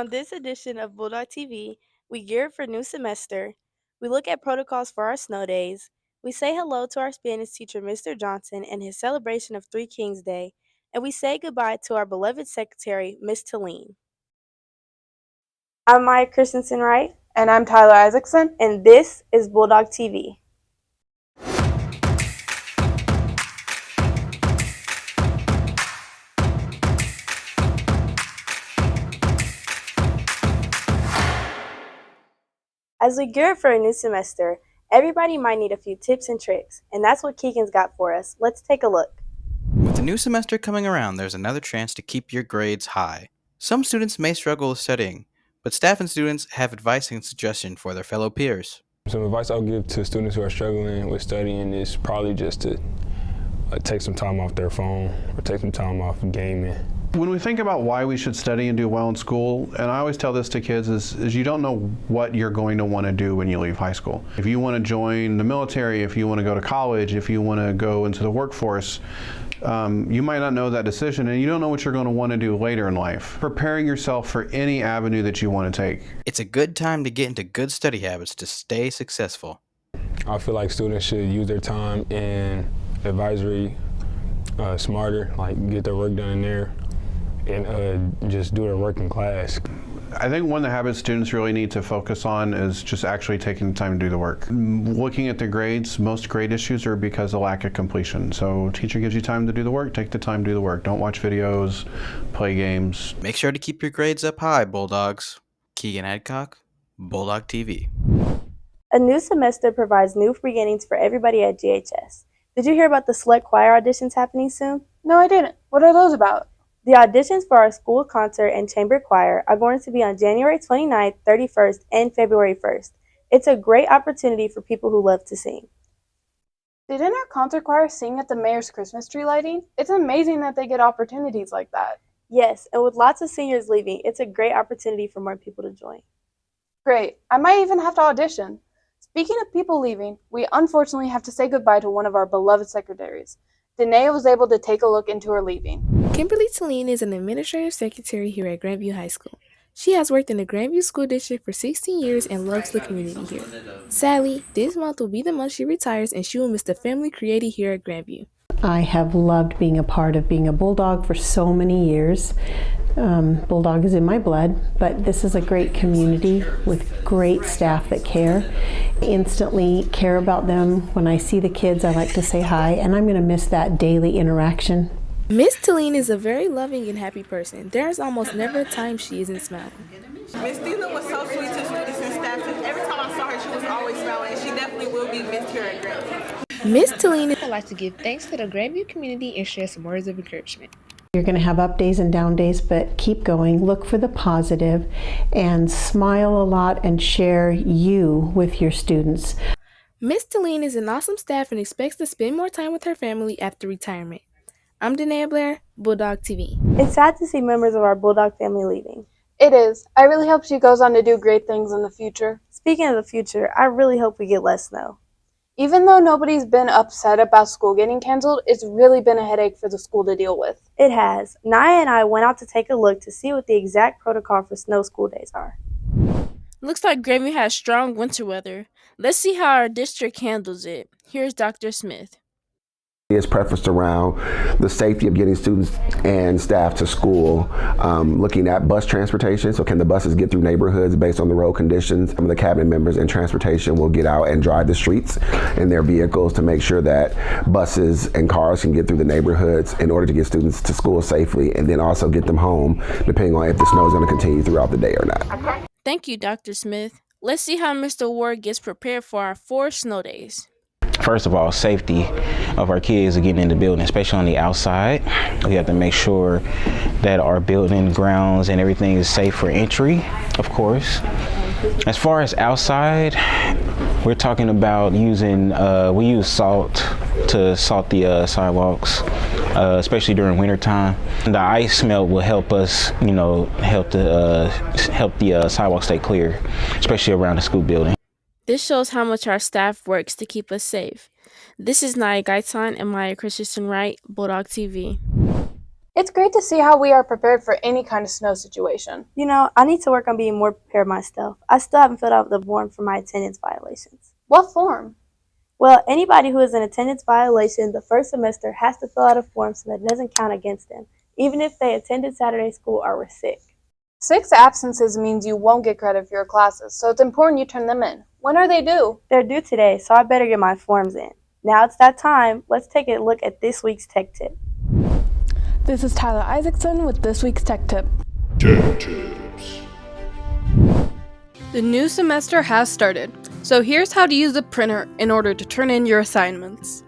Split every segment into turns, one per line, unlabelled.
On this edition of Bulldog TV, we gear up for new semester. We look at protocols for our snow days. We say hello to our Spanish teacher, Mr. Johnson, and his celebration of Three Kings Day. And we say goodbye to our beloved secretary, Miss Thelin. I'm Maya Christensen Wright.
And I'm Tyler Isaacson.
And this is Bulldog TV. As we gear up for a new semester, everybody might need a few tips and tricks, and that's what Keegan's got for us. Let's take a look.
With the new semester coming around, there's another chance to keep your grades high. Some students may struggle with studying, but staff and students have advice and suggestions for their fellow peers.
Some advice I'll give to students who are struggling with studying is probably just to take some time off their phone or take some time off gaming.
When we think about why we should study and do well in school, and I always tell this to kids, is you don't know what you're going to want to do when you leave high school. If you want to join the military, if you want to go to college, if you want to go into the workforce, you might not know that decision, and you don't know what you're going to want to do later in life. Preparing yourself for any avenue that you want to take.
It's a good time to get into good study habits to stay successful.
I feel like students should use their time in advisory smarter, like get their work done in there, and just do their work in class.
I think one of the habits students really need to focus on is just actually taking the time to do the work. Looking at the grades, most grade issues are because of lack of completion. So teacher gives you time to do the work, take the time to do the work. Don't watch videos, play games.
Make sure to keep your grades up high, Bulldogs. Keegan Adcock, Bulldog TV.
A new semester provides new beginnings for everybody at GHS. Did you hear about the select choir auditions happening soon?
No, I didn't. What are those about?
The auditions for our school concert and chamber choir are going to be on January 29th, 31st, and February 1st. It's a great opportunity for people who love to sing.
Didn't our concert choir sing at the mayor's Christmas tree lighting? It's amazing that they get opportunities like that.
Yes, and with lots of seniors leaving, it's a great opportunity for more people to join.
Great. I might even have to audition. Speaking of people leaving, we unfortunately have to say goodbye to one of our beloved secretaries. Danae was able to take a look into her leaving.
Kimberly Thelin is an administrative secretary here at Grandview High School. She has worked in the Grandview School District for 16 years and loves the community here. Sadly, this month will be the month she retires and she will miss the family created here at Grandview.
I have loved being a part of being a Bulldog for so many years. Bulldog is in my blood, but this is a great community with great staff that care. Instantly care about them. When I see the kids, I like to say hi, and I'm going to miss that daily interaction.
Miss Thelin is a very loving and happy person. There is almost never a time she isn't smiling.
Miss Thelin was so sweet to students and staff, and every time I saw her, she was always smiling, and she definitely will be missed here at Grandview.
Miss Thelin would like to give thanks to the Grandview community and share some words of encouragement.
You're going to have up days and down days, but keep going. Look for the positive and smile a lot and share you with your students.
Miss Thelin is an awesome staff and expects to spend more time with her family after retirement. I'm Danae Blair, Bulldog TV.
It's sad to see members of our Bulldog family leaving.
It is. I really hope she goes on to do great things in the future.
Speaking of the future, I really hope we get less snow.
Even though nobody's been upset about school getting canceled, it's really been a headache for the school to deal with.
It has. Naya and I went out to take a look to see what the exact protocol for snow school days are.
Looks like Grandview has strong winter weather. Let's see how our district handles it. Here's Dr. Smith.
Is prefaced around the safety of getting students and staff to school, looking at bus transportation. So can the buses get through neighborhoods based on the road conditions? Some of the cabinet members in transportation will get out and drive the streets in their vehicles to make sure that buses and cars can get through the neighborhoods in order to get students to school safely, and then also get them home depending on if the snow is going to continue throughout the day or not.
Thank you, Dr. Smith. Let's see how Mr. Ward gets prepared for our 4 snow days.
First of all, safety of our kids getting in the building, especially on the outside. We have to make sure that our building grounds and everything is safe for entry, of course. As far as outside, we're talking about using, we use salt to salt the sidewalks, especially during winter time. The ice melt will help us, help the sidewalks stay clear, especially around the school building.
This shows how much our staff works to keep us safe. This is Naya Gaitan and Maya Christensen Wright, Bulldog TV.
It's great to see how we are prepared for any kind of snow situation.
You know, I need to work on being more prepared myself. I still haven't filled out the form for my attendance violations.
What form?
Well, anybody who is in attendance violation the first semester has to fill out a form so that it doesn't count against them, even if they attended Saturday school or were sick.
6 absences means you won't get credit for your classes, so it's important you turn them in. When are they due?
They're due today, so I better get my forms in. Now it's that time. Let's take a look at this week's tech tip.
This is Tyler Isaacson with this week's Tech Tip.
Tech Tips.
The new semester has started, so here's how to use the printer in order to turn in your assignments.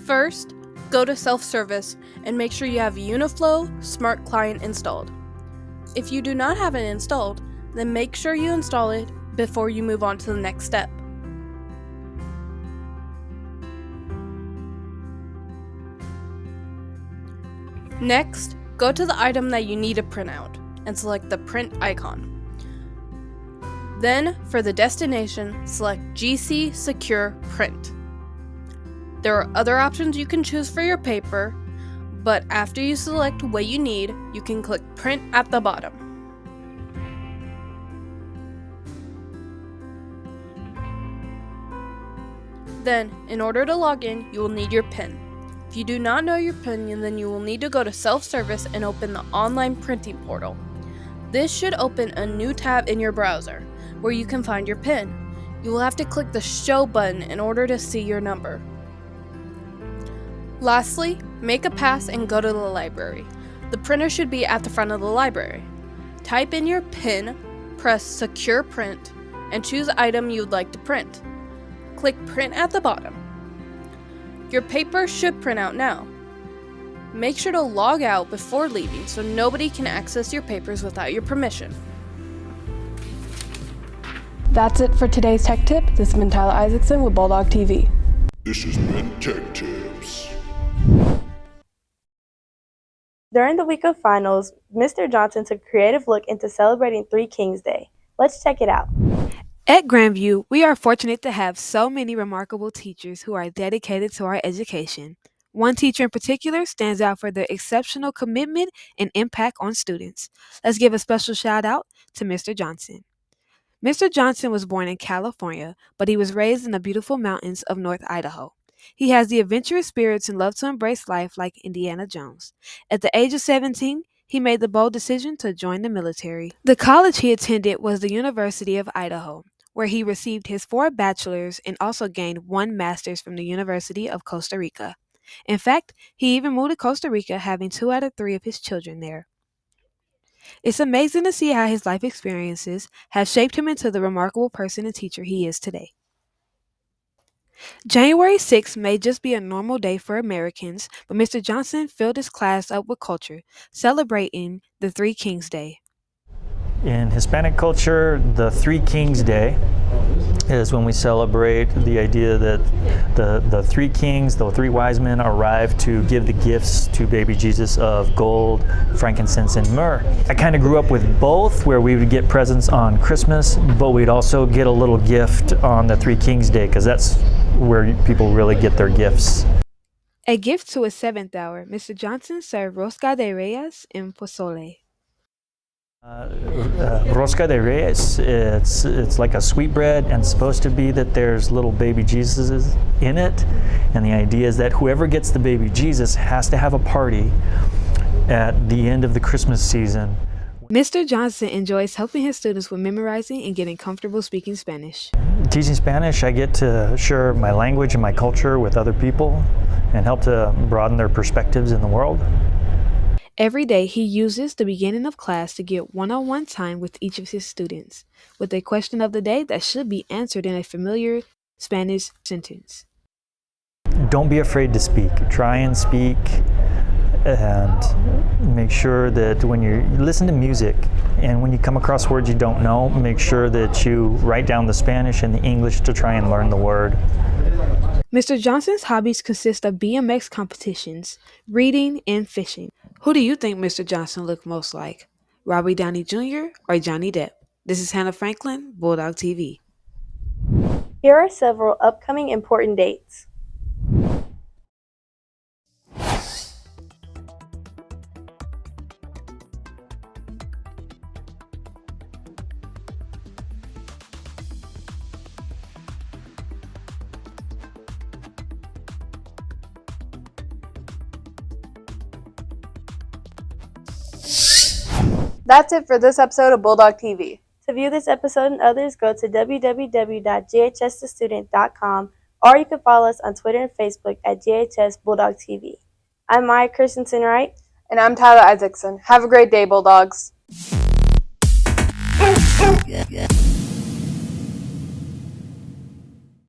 First, go to self-service and make sure you have Uniflow Smart Client installed. If you do not have it installed, then make sure you install it before you move on to the next step. Next, go to the item that you need to print out and select the print icon. Then, for the destination, select GC Secure Print. There are other options you can choose for your paper, but after you select what you need, you can click Print at the bottom. Then, in order to log in, you will need your PIN. If you do not know your PIN, then you will need to go to self-service and open the online printing portal. This should open a new tab in your browser, where you can find your PIN. You will have to click the Show button in order to see your number. Lastly, make a pass and go to the library. The printer should be at the front of the library. Type in your PIN, press Secure Print, and choose the item you would like to print. Click Print at the bottom. Your paper should print out now. Make sure to log out before leaving so nobody can access your papers without your permission.
That's it for today's Tech Tip. This has been Tyler Isaacson with Bulldog TV.
This has been Tech Tips.
During the week of finals, Mr. Johnson took a creative look into celebrating Three Kings Day. Let's check it out.
At Grandview, we are fortunate to have so many remarkable teachers who are dedicated to our education. One teacher in particular stands out for their exceptional commitment and impact on students. Let's give a special shout out to Mr. Johnson. Mr. Johnson was born in California, but he was raised in the beautiful mountains of North Idaho. He has the adventurous spirits and loves to embrace life like Indiana Jones. At the age of 17, he made the bold decision to join the military. The college he attended was the University of Idaho, where he received his 4 bachelor's and also gained 1 master's from the University of Costa Rica. In fact, he even moved to Costa Rica, having 2 out of 3 of his children there. It's amazing to see how his life experiences have shaped him into the remarkable person and teacher he is today. January 6th may just be a normal day for Americans, but Mr. Johnson filled his class up with culture, celebrating the Three Kings Day.
In Hispanic culture, the Three Kings Day is when we celebrate the idea that the 3 kings, the 3 wise men, arrived to give the gifts to baby Jesus of gold, frankincense, and myrrh. I kind of grew up with both, where we would get presents on Christmas, but we'd also get a little gift on the Three Kings Day, because that's where people really get their gifts.
A gift to his 7th hour, Mr. Johnson served rosca de reyes and pozole.
Rosca de Reyes, it's like a sweetbread, and it's supposed to be that there's little baby Jesuses in it, and the idea is that whoever gets the baby Jesus has to have a party at the end of the Christmas season.
Mr. Johnson enjoys helping his students with memorizing and getting comfortable speaking Spanish.
Teaching Spanish, I get to share my language and my culture with other people and help to broaden their perspectives in the world.
Every day, he uses the beginning of class to get one-on-one time with each of his students, with a question of the day that should be answered in a familiar Spanish sentence.
Don't be afraid to speak. Try and speak, and make sure that when you listen to music and when you come across words you don't know, make sure that you write down the Spanish and the English to try and learn the word.
Mr. Johnson's hobbies consist of BMX competitions, reading, and fishing. Who do you think Mr. Johnson looked most like? Robbie Downey Jr. or Johnny Depp? This is Hannah Franklin, Bulldog TV.
Here are several upcoming important dates.
That's it for this episode of Bulldog TV.
To view this episode and others, go to www.ghsthestudent.com, or you can follow us on Twitter and Facebook at GHS Bulldog TV. I'm Maya Christensen Wright.
And I'm Tyler Isaacson. Have a great day, Bulldogs.